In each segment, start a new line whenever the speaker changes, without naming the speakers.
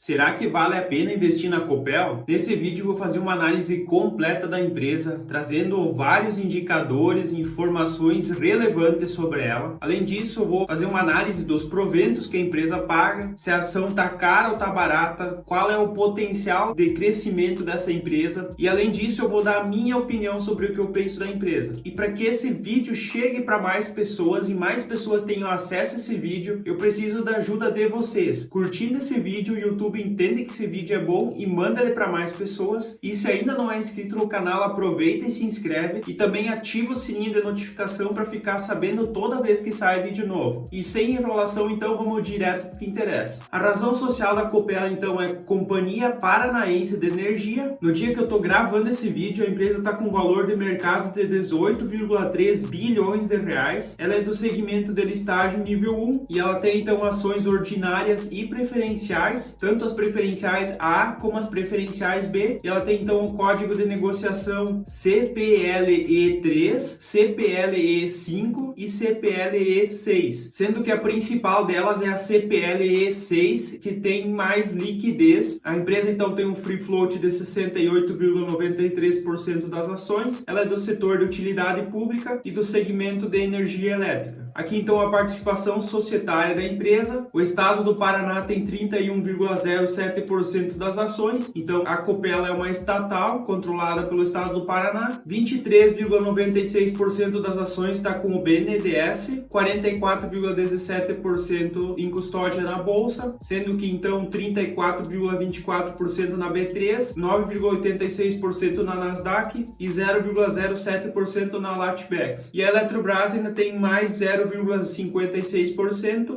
Será que vale a pena investir na Copel? Nesse vídeo eu vou fazer uma análise completa da empresa, trazendo vários indicadores e informações relevantes sobre ela. Além disso, eu vou fazer uma análise dos proventos que a empresa paga, se a ação está cara ou está barata, qual é o potencial de crescimento dessa empresa e além disso eu vou dar a minha opinião sobre o que eu penso da empresa. E para que esse vídeo chegue para mais pessoas e mais pessoas tenham acesso a esse vídeo, eu preciso da ajuda de vocês. Curtindo esse vídeo, o YouTube entende que esse vídeo é bom e manda ele para mais pessoas. E se ainda não é inscrito no canal, aproveita e se inscreve e também ativa o sininho de notificação para ficar sabendo toda vez que sai vídeo novo. E sem enrolação, então vamos direto para o que interessa. A razão social da Copel então é Companhia Paranaense de Energia. No dia que eu estou gravando esse vídeo, a empresa está com um valor de mercado de 18,3 bilhões de reais. Ela é do segmento de listagem nível 1 e ela tem então ações ordinárias e preferenciais, tanto as preferenciais A como as preferenciais B. E ela tem então o código de negociação CPLE3, CPLE5 e CPLE6, sendo que a principal delas é a CPLE6, que tem mais liquidez. A empresa então tem um free float de 68,93% das ações. Ela é do setor de utilidade pública e do segmento de energia elétrica. Aqui então a participação societária da empresa. O estado do Paraná tem 31,07% das ações. Então a Copel é uma estatal controlada pelo estado do Paraná. 23,96% das ações está com o BNDES, 44,17% em custódia na bolsa, sendo que então 34,24% na B3, 9,86% na Nasdaq e 0,07% na Latbex. E a Eletrobras ainda tem mais 0,56%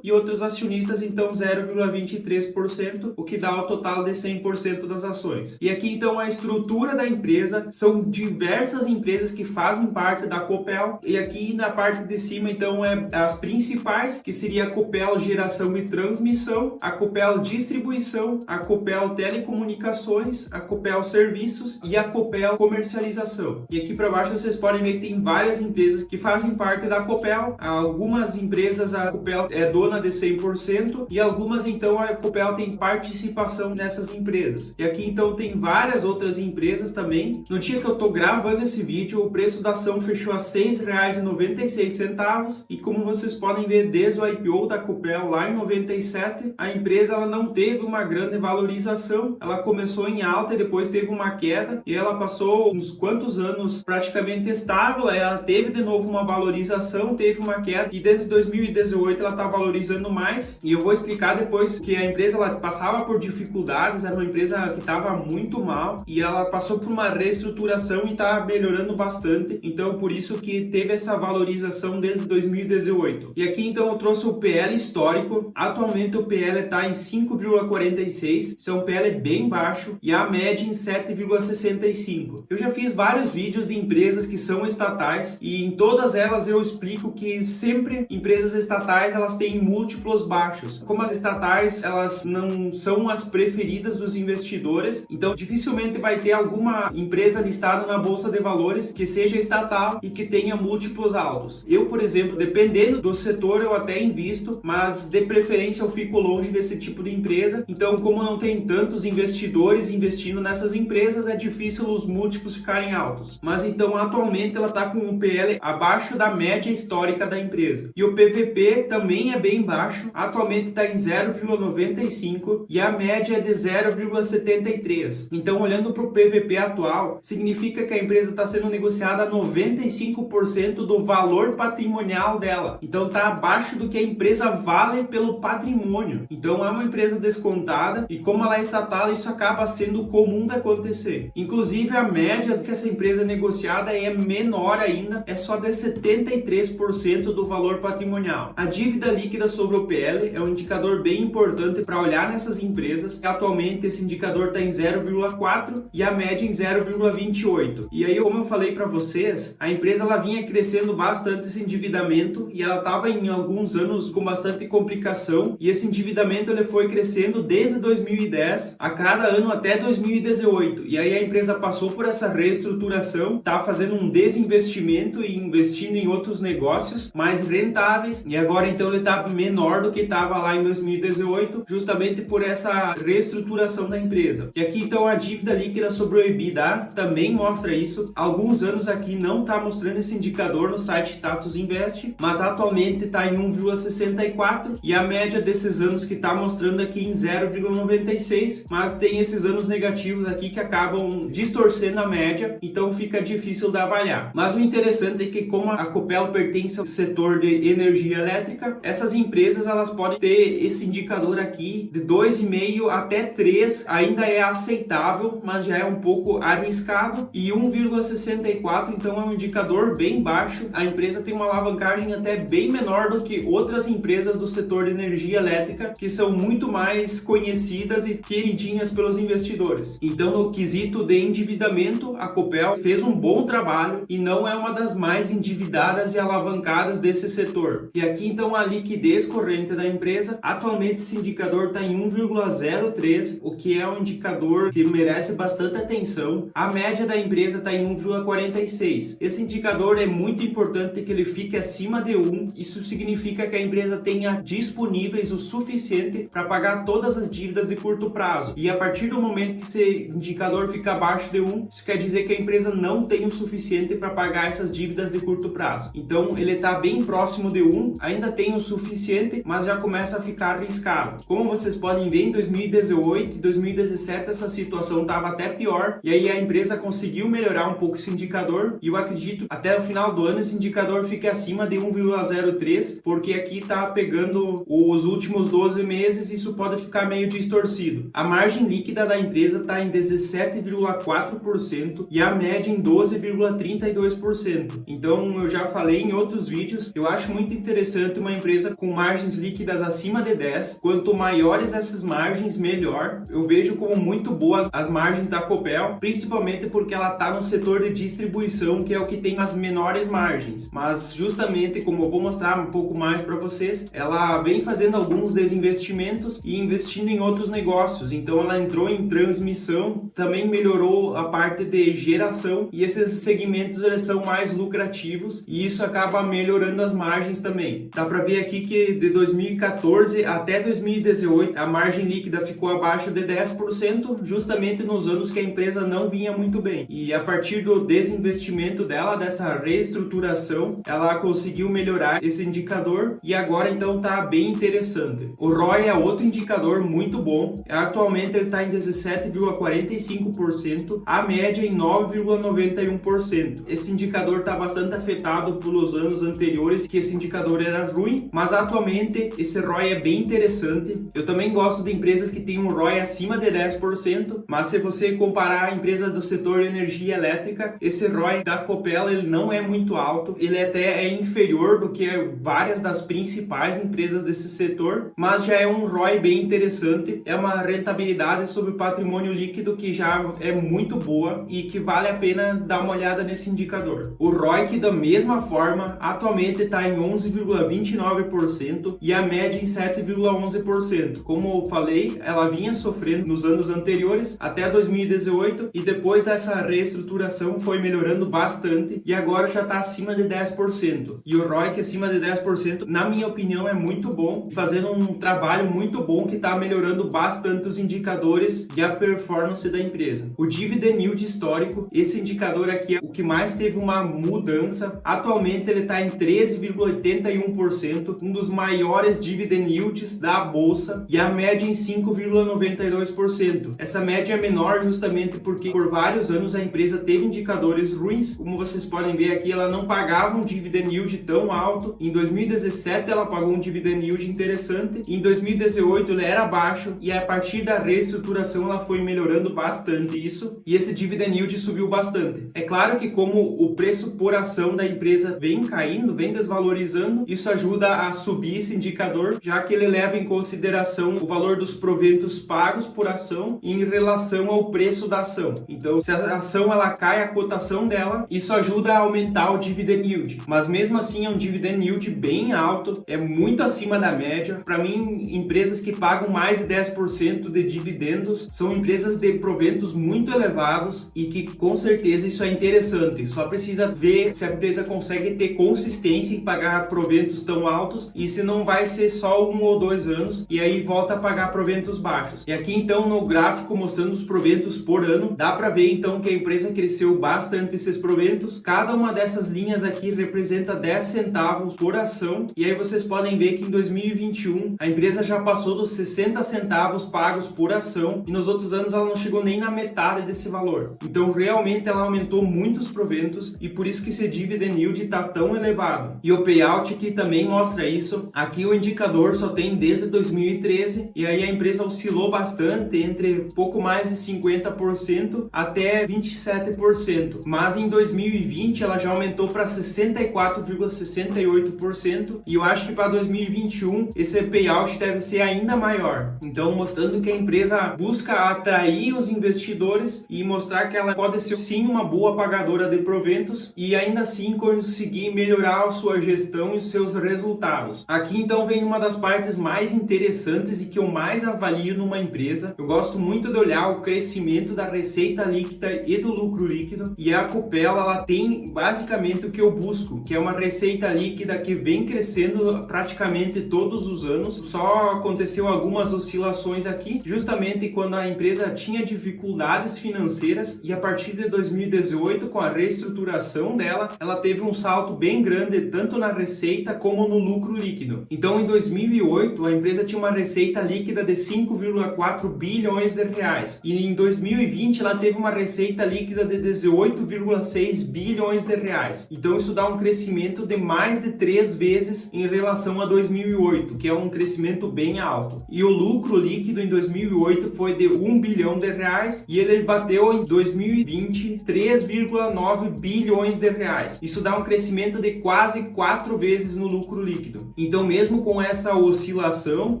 e outros acionistas então 0,23%, o que dá o total de 100% das ações. E aqui então a estrutura da empresa, são diversas empresas que fazem parte da Copel e aqui na parte de cima então é as principais, que seria a Copel Geração e Transmissão, a Copel Distribuição, a Copel Telecomunicações, a Copel Serviços e a Copel Comercialização. E aqui para baixo vocês podem ver que tem várias empresas que fazem parte da Copel. Algumas empresas a Copel é dona de 100% e algumas então a Copel tem participação nessas empresas. E aqui então tem várias outras empresas também. No dia que eu estou gravando esse vídeo, o preço da ação fechou a R$ 6,96 e como vocês podem ver desde o IPO da Copel lá em 97, a empresa ela não teve uma grande valorização. Ela começou em alta e depois teve uma queda e ela passou uns quantos anos praticamente estável. Ela teve de novo uma valorização, teve uma queda e desde 2018 ela está valorizando mais. E eu vou explicar depois que a empresa ela passava por dificuldades, era uma empresa que estava muito mal e ela passou por uma reestruturação e está melhorando bastante. Então por isso que teve essa valorização desde 2018. E aqui então eu trouxe o PL histórico. Atualmente o PL está em 5,46, isso é um PL bem baixo e a média em 7,65. Eu já fiz vários vídeos de empresas que são estatais e em todas elas eu explico que sempre empresas estatais elas têm múltiplos baixos. Como as estatais elas não são as preferidas dos investidores, então dificilmente vai ter alguma empresa listada na bolsa de valores que seja estatal e que tenha múltiplos altos. Eu, por exemplo, dependendo do setor eu até invisto, mas de preferência eu fico longe desse tipo de empresa. Então, como não tem tantos investidores investindo nessas empresas, é difícil os múltiplos ficarem altos. Mas então, atualmente ela está com um PL abaixo da média histórica da empresa. E o PVP também é bem baixo, atualmente está em 0,95 e a média é de 0,73. Então, olhando para o PVP atual, significa que a empresa está sendo negociada a 95% do valor patrimonial dela. Então, está abaixo do que a empresa vale pelo patrimônio. Então, é uma empresa descontada e como ela é estatal, isso acaba sendo comum de acontecer. Inclusive, a média que essa empresa é negociada é menor ainda, é só de 73% do valor patrimonial. A dívida líquida sobre o PL é um indicador bem importante para olhar nessas empresas. Atualmente esse indicador está em 0,4 e a média em 0,28. E aí, como eu falei para vocês, a empresa ela vinha crescendo bastante esse endividamento e ela estava em alguns anos com bastante complicação e esse endividamento ele foi crescendo desde 2010 a cada ano até 2018. E aí a empresa passou por essa reestruturação, está fazendo um desinvestimento e investindo em outros negócios, mas mais rentáveis, e agora então ele está menor do que estava lá em 2018, justamente por essa reestruturação da empresa. E aqui então a dívida líquida sobre o EBITDA também mostra isso. Há alguns anos aqui não está mostrando esse indicador no site Status Invest, mas atualmente está em 1,64 e a média desses anos que está mostrando aqui em 0,96, mas tem esses anos negativos aqui que acabam distorcendo a média, então fica difícil de avaliar. Mas o interessante é que como a Copel pertence ao setor de energia elétrica, essas empresas elas podem ter esse indicador aqui de 2,5 até 3, ainda é aceitável, mas já é um pouco arriscado, e 1,64 então é um indicador bem baixo. A empresa tem uma alavancagem até bem menor do que outras empresas do setor de energia elétrica, que são muito mais conhecidas e queridinhas pelos investidores. Então, no quesito de endividamento, a Copel fez um bom trabalho e não é uma das mais endividadas e alavancadas desse setor. E aqui então a liquidez corrente da empresa, atualmente esse indicador está em 1,03, o que é um indicador que merece bastante atenção. A média da empresa está em 1,46. Esse indicador é muito importante que ele fique acima de 1. Isso significa que a empresa tenha disponíveis o suficiente para pagar todas as dívidas de curto prazo. E a partir do momento que esse indicador fica abaixo de 1, isso quer dizer que a empresa não tem o suficiente para pagar essas dívidas de curto prazo. Então ele está bem próximo de 1, ainda tem o suficiente, mas já começa a ficar arriscado. Como vocês podem ver, em 2018 e 2017 essa situação estava até pior, e aí a empresa conseguiu melhorar um pouco esse indicador, e eu acredito até o final do ano esse indicador fique acima de 1,03, porque aqui está pegando os últimos 12 meses e isso pode ficar meio distorcido. A margem líquida da empresa está em 17,4% e a média em 12,32%. Então eu já falei em outros vídeos, eu acho muito interessante uma empresa com margens líquidas acima de 10. Quanto maiores essas margens, melhor. Eu vejo como muito boas as margens da Copel, principalmente porque ela está no setor de distribuição, que é o que tem as menores margens. Mas justamente, como eu vou mostrar um pouco mais para vocês, ela vem fazendo alguns desinvestimentos e investindo em outros negócios. Então ela entrou em transmissão, também melhorou a parte de geração, e esses segmentos eles são mais lucrativos e isso acaba melhorando as margens também. Dá para ver aqui que de 2014 até 2018 a margem líquida ficou abaixo de 10%, justamente nos anos que a empresa não vinha muito bem. E a partir do desinvestimento dela, dessa reestruturação, ela conseguiu melhorar esse indicador e agora então está bem interessante. O ROI é outro indicador muito bom. Atualmente ele está em 17,45%, a média em 9,91%. Esse indicador está bastante afetado pelos anos anteriores, que esse indicador era ruim, mas atualmente esse ROI é bem interessante. Eu também gosto de empresas que têm um ROI acima de 10%, mas se você comparar empresas do setor de energia elétrica, esse ROI da Copel ele não é muito alto, ele até é inferior do que várias das principais empresas desse setor, mas já é um ROI bem interessante, é uma rentabilidade sobre patrimônio líquido que já é muito boa e que vale a pena dar uma olhada nesse indicador. O ROIC da mesma forma atualmente está em 11,29% e a média em 7,11%. Como eu falei, ela vinha sofrendo nos anos anteriores até 2018 e depois dessa reestruturação foi melhorando bastante e agora já está acima de 10%. E o ROIC acima de 10%, na minha opinião, é muito bom, fazendo um trabalho muito bom que está melhorando bastante os indicadores e a performance da empresa. O Dividend Yield histórico, esse indicador aqui é o que mais teve uma mudança. Atualmente ele está em 13,81%, um dos maiores Dividend Yields da bolsa, e a média em 5,92%. Essa média é menor justamente porque por vários anos a empresa teve indicadores ruins. Como vocês podem ver aqui, ela não pagava um Dividend Yield tão alto. Em 2017 ela pagou um Dividend Yield interessante, em 2018 ele era baixo e a partir da reestruturação ela foi melhorando bastante isso e esse Dividend Yield subiu bastante. É claro que como o preço por ação da empresa vem caindo, vem desvalorizando, isso ajuda a subir esse indicador, já que ele leva em consideração o valor dos proventos pagos por ação em relação ao preço da ação. Então, se a ação ela cai a cotação dela, isso ajuda a aumentar o Dividend Yield. Mas mesmo assim é um Dividend Yield bem alto, é muito acima da média. Para mim, empresas que pagam mais de 10% de dividendos são empresas de proventos muito elevados e que com certeza isso é interessante. Só precisa ver se a empresa consegue ter consistência tendência em pagar proventos tão altos e se não vai ser só 1 ou 2 anos e aí volta a pagar proventos baixos. E aqui então no gráfico mostrando os proventos por ano, dá para ver então que a empresa cresceu bastante esses proventos. Cada uma dessas linhas aqui representa 10 centavos por ação e aí vocês podem ver que em 2021 a empresa já passou dos 60 centavos pagos por ação e nos outros anos ela não chegou nem na metade desse valor. Então realmente ela aumentou muitos proventos e por isso que esse dividend yield está tão elevado. E o payout aqui também mostra isso. Aqui o indicador só tem desde 2013 e aí a empresa oscilou bastante entre pouco mais de 50% até 27%. Mas em 2020 ela já aumentou para 64,68% e eu acho que para 2021 esse payout deve ser ainda maior. Então mostrando que a empresa busca atrair os investidores e mostrar que ela pode ser sim uma boa pagadora de proventos e ainda assim conseguir melhorar a sua gestão e os seus resultados. Aqui então vem uma das partes mais interessantes e que eu mais avalio numa empresa. Eu gosto muito de olhar o crescimento da receita líquida e do lucro líquido e a Copel ela tem basicamente o que eu busco, que é uma receita líquida que vem crescendo praticamente todos os anos. Só aconteceu algumas oscilações aqui, justamente quando a empresa tinha dificuldades financeiras e a partir de 2018, com a reestruturação dela, ela teve um salto bem grande tanto na receita como no lucro líquido. Então em 2008 a empresa tinha uma receita líquida de 5,4 bilhões de reais e em 2020 ela teve uma receita líquida de 18,6 bilhões de reais. Então isso dá um crescimento de mais de 3 vezes em relação a 2008, que é um crescimento bem alto. E o lucro líquido em 2008 foi de 1 bilhão de reais e ele bateu em 2020 3,9 bilhões de reais. Isso dá um crescimento de quase 4 vezes no lucro líquido. Então mesmo com essa oscilação,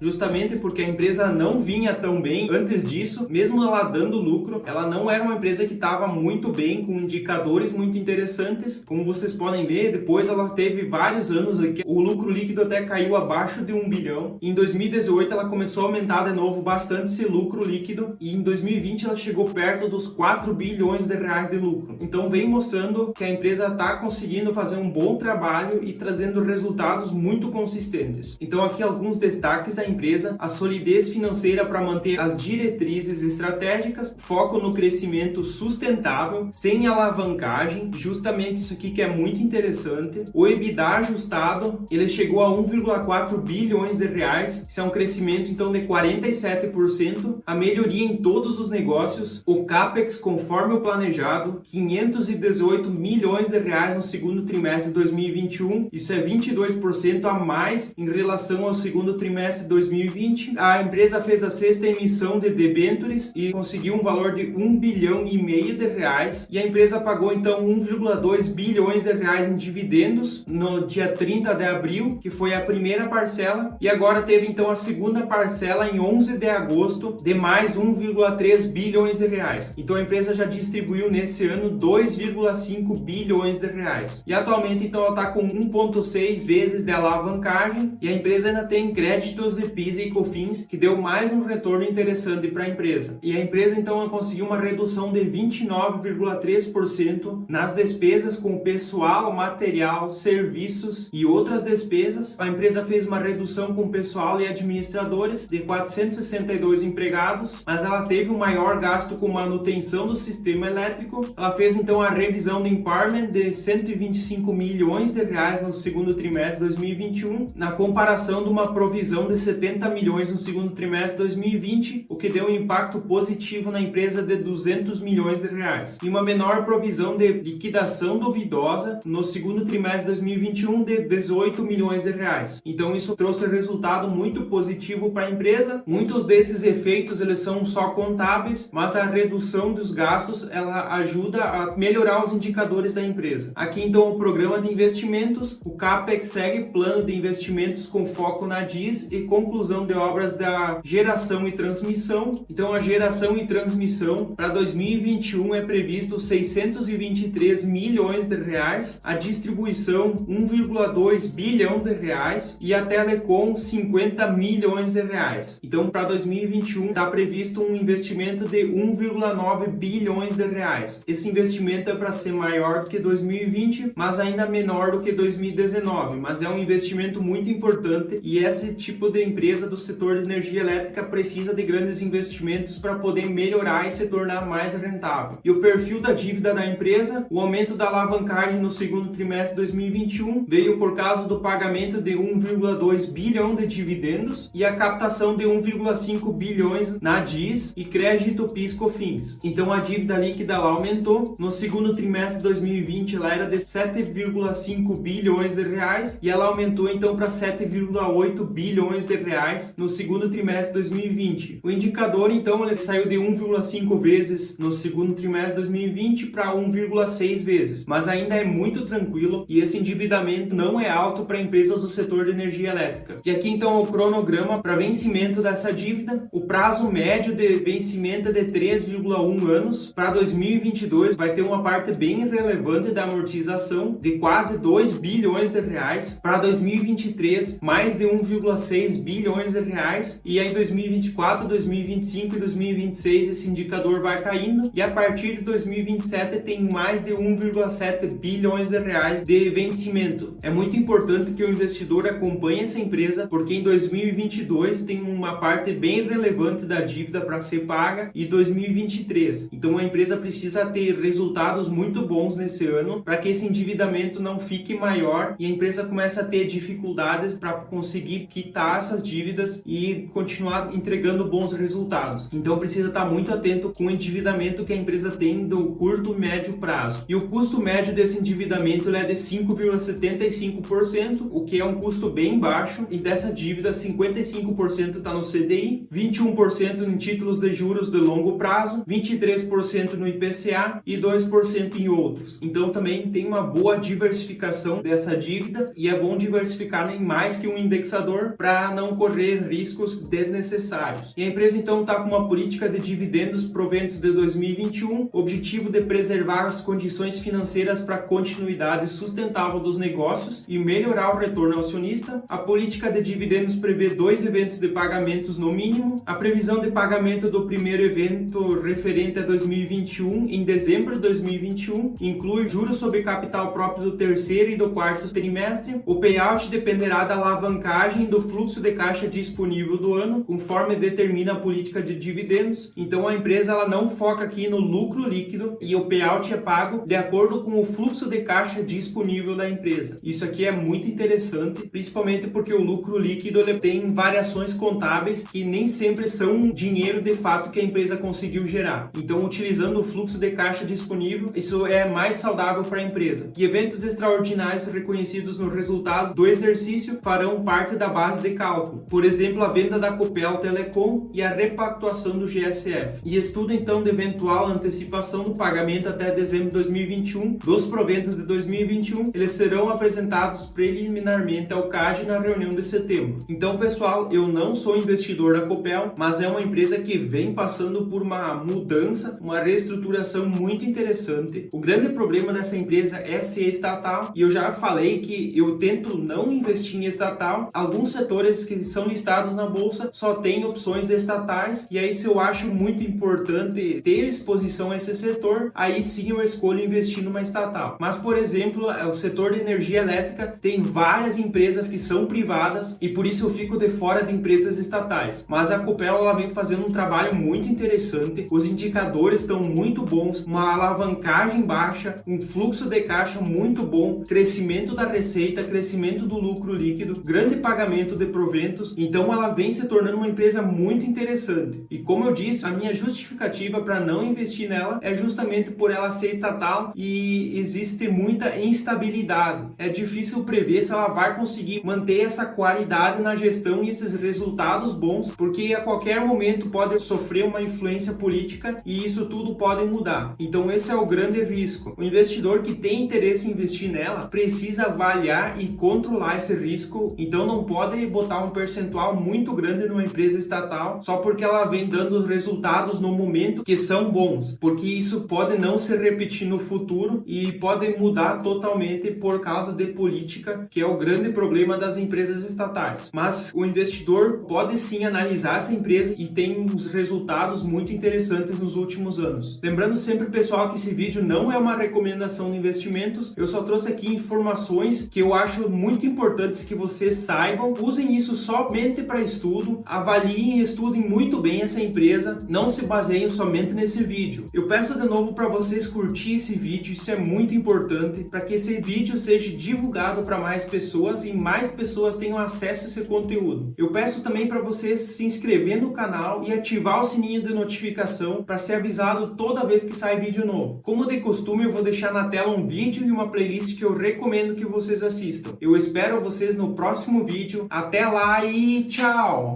justamente porque a empresa não vinha tão bem antes disso, mesmo ela dando lucro, ela não era uma empresa que estava muito bem, com indicadores muito interessantes. Como vocês podem ver, depois ela teve vários anos aqui, o lucro líquido até caiu abaixo de 1 bilhão. Em 2018 ela começou a aumentar de novo bastante esse lucro líquido e em 2020 ela chegou perto dos 4 bilhões de reais de lucro. Então vem mostrando que a empresa está conseguindo fazer um bom trabalho e trazendo resultados muito consistentes. Então aqui alguns destaques da empresa: a solidez financeira para manter as diretrizes estratégicas, foco no crescimento sustentável, sem alavancagem, justamente isso aqui que é muito interessante. O EBITDA ajustado, ele chegou a 1,4 bilhões de reais, isso é um crescimento então de 47%, a melhoria em todos os negócios, o CAPEX conforme o planejado, 518 milhões de reais no segundo trimestre de 2021, isso é 22% a mais em relação ao segundo trimestre de 2020. A empresa fez a sexta emissão de debêntures e conseguiu um valor de 1,5 bilhão de reais e a empresa pagou então 1,2 bilhões de reais em dividendos no dia 30 de abril, que foi a primeira parcela, e agora teve então a segunda parcela em 11 de agosto de mais 1,3 bilhões de reais. Então a empresa já distribuiu nesse ano 2,5 bilhões de reais. E atualmente então ela está com 1,6 vezes de alavancagem e a empresa ainda tem créditos de PIS e COFINS, que deu mais um retorno interessante para a empresa. E a empresa então conseguiu uma redução de 29,3% nas despesas com pessoal, material, serviços e outras despesas. A empresa fez uma redução com pessoal e administradores de 462 empregados, mas ela teve um maior gasto com manutenção do sistema elétrico. Ela fez então a revisão de impairment de 125 milhões de reais no segundo trimestre de 2021, na comparação de uma provisão de 70 milhões no segundo trimestre de 2020, o que deu um impacto positivo na empresa de 200 milhões de reais. E uma menor provisão de liquidação duvidosa no segundo trimestre de 2021 de 18 milhões de reais. Então isso trouxe resultado muito positivo para a empresa. Muitos desses efeitos eles são só contábeis, mas a redução dos gastos ela ajuda a melhorar os indicadores da empresa. Aqui então o programa de investimentos, o CAPEX segue plano de investimentos com foco na DIS e conclusão de obras da geração e transmissão. Então a geração e transmissão para 2021 é previsto 623 milhões de reais, a distribuição 1,2 bilhão de reais e a telecom 50 milhões de reais. Então para 2021 está previsto um investimento de 1,9 bilhões de reais. Esse investimento é para ser maior do que 2020, mas ainda menor do que que 2019, mas é um investimento muito importante e esse tipo de empresa do setor de energia elétrica precisa de grandes investimentos para poder melhorar e se tornar mais rentável. E o perfil da dívida da empresa, o aumento da alavancagem no segundo trimestre de 2021 veio por causa do pagamento de 1,2 bilhão de dividendos e a captação de 1,5 bilhões na DIS e crédito PIS/COFINS. Então a dívida líquida lá aumentou. No segundo trimestre de 2020 ela era de 7,5 bilhões de reais e ela aumentou então para 7,8 bilhões de reais no segundo trimestre de 2020. O indicador então ele saiu de 1,5 vezes no segundo trimestre de 2020 para 1,6 vezes, mas ainda é muito tranquilo e esse endividamento não é alto para empresas do setor de energia elétrica. E aqui então o cronograma para vencimento dessa dívida. O prazo médio de vencimento é de 3,1 anos. Para 2022 vai ter uma parte bem relevante da amortização de quase 2 bilhões de reais. Para 2023 mais de 1,6 bilhões de reais e aí 2024, 2025 e 2026 esse indicador vai caindo e a partir de 2027 tem mais de 1,7 bilhões de reais de vencimento. É muito importante que o investidor acompanhe essa empresa porque em 2022 tem uma parte bem relevante da dívida para ser paga e 2023. Então a empresa precisa ter resultados muito bons nesse ano para que esse endividamento não fique maior e a empresa comece a ter dificuldades para conseguir quitar essas dívidas e continuar entregando bons resultados. Então precisa estar muito atento com o endividamento que a empresa tem do curto e médio prazo. E o custo médio desse endividamento é de 5,75%, o que é um custo bem baixo, e dessa dívida 55% está no CDI, 21% em títulos de juros de longo prazo, 23% no IPCA e 2% em outros. Então também tem uma boa diversificação dessa dívida e é bom diversificar em mais que um indexador para não correr riscos desnecessários. E a empresa então está com uma política de dividendos proventos de 2021, objetivo de preservar as condições financeiras para a continuidade sustentável dos negócios e melhorar o retorno ao acionista. A política de dividendos prevê 2 eventos de pagamentos no mínimo. A previsão de pagamento do primeiro evento referente a 2021 em dezembro de 2021 inclui juros sobre capital próprio do terceiro e do quarto trimestre. O payout dependerá da alavancagem do fluxo de caixa disponível do ano, conforme determina a política de dividendos. Então a empresa ela não foca aqui no lucro líquido e o payout é pago de acordo com o fluxo de caixa disponível da empresa. Isso aqui é muito interessante, principalmente porque o lucro líquido ele tem variações contábeis que nem sempre são dinheiro de fato que a empresa conseguiu gerar. Então, utilizando o fluxo de caixa disponível, isso é mais saudável para a empresa. E eventos extraordinários reconhecidos no resultado do exercício farão parte da base de cálculo. Por exemplo, a venda da Copel Telecom e a repactuação do GSF. E estudo então de eventual antecipação do pagamento até dezembro de 2021 dos proventos de 2021. Eles serão apresentados preliminarmente ao CAD na reunião de setembro. Então, pessoal, eu não sou investidor da Copel, mas é uma empresa que vem passando por uma mudança, uma reestruturação muito interessante. O grande problema dessa empresa é ser estatal, e eu já falei que eu tento não investir em estatal. Alguns setores que são listados na bolsa só tem opções de estatais, e aí se eu acho muito importante ter exposição a esse setor, aí sim eu escolho investir numa estatal. Mas, por exemplo, o setor de energia elétrica tem várias empresas que são privadas e por isso eu fico de fora de empresas estatais. Mas a Copel ela vem fazendo um trabalho muito interessante, os indicadores estão muito bons, uma alavancagem baixa, um fluxo de caixa muito bom, crescimento da receita, crescimento do lucro líquido, grande pagamento de proventos. Então ela vem se tornando uma empresa muito interessante. E como eu disse, a minha justificativa para não investir nela é justamente por ela ser estatal e existe muita instabilidade. É difícil prever se ela vai conseguir manter essa qualidade na gestão e esses resultados bons, porque a qualquer momento pode sofrer uma influência política e isso tudo pode mudar. Então esse é o grande risco. O investidor que tem interesse em investir nela precisa avaliar e controlar esse risco, então não pode botar um percentual muito grande numa empresa estatal só porque ela vem dando resultados no momento que são bons, porque isso pode não se repetir no futuro e pode mudar totalmente por causa de política, que é o grande problema das empresas estatais. Mas o investidor pode sim analisar essa empresa e tem uns resultados muito interessantes nos últimos anos. Lembrando sempre, pessoal, que esse vídeo não é uma recomendação de investimentos, eu só trouxe aqui informações que eu acho muito importantes que vocês saibam. Usem isso somente para estudo, avaliem e estudem muito bem essa empresa, não se baseiem somente nesse vídeo. Eu peço de novo para vocês curtir esse vídeo, isso é muito importante para que esse vídeo seja divulgado para mais pessoas e mais pessoas tenham acesso a esse conteúdo. Eu peço também para vocês se inscrever no canal e ativar o sininho de notificação para ser avisado toda vez que sai vídeo novo. Como de costume, eu vou deixar na tela um vídeo e uma playlist que eu recomendo que vocês assistam. Eu espero vocês no próximo vídeo. Até lá e tchau!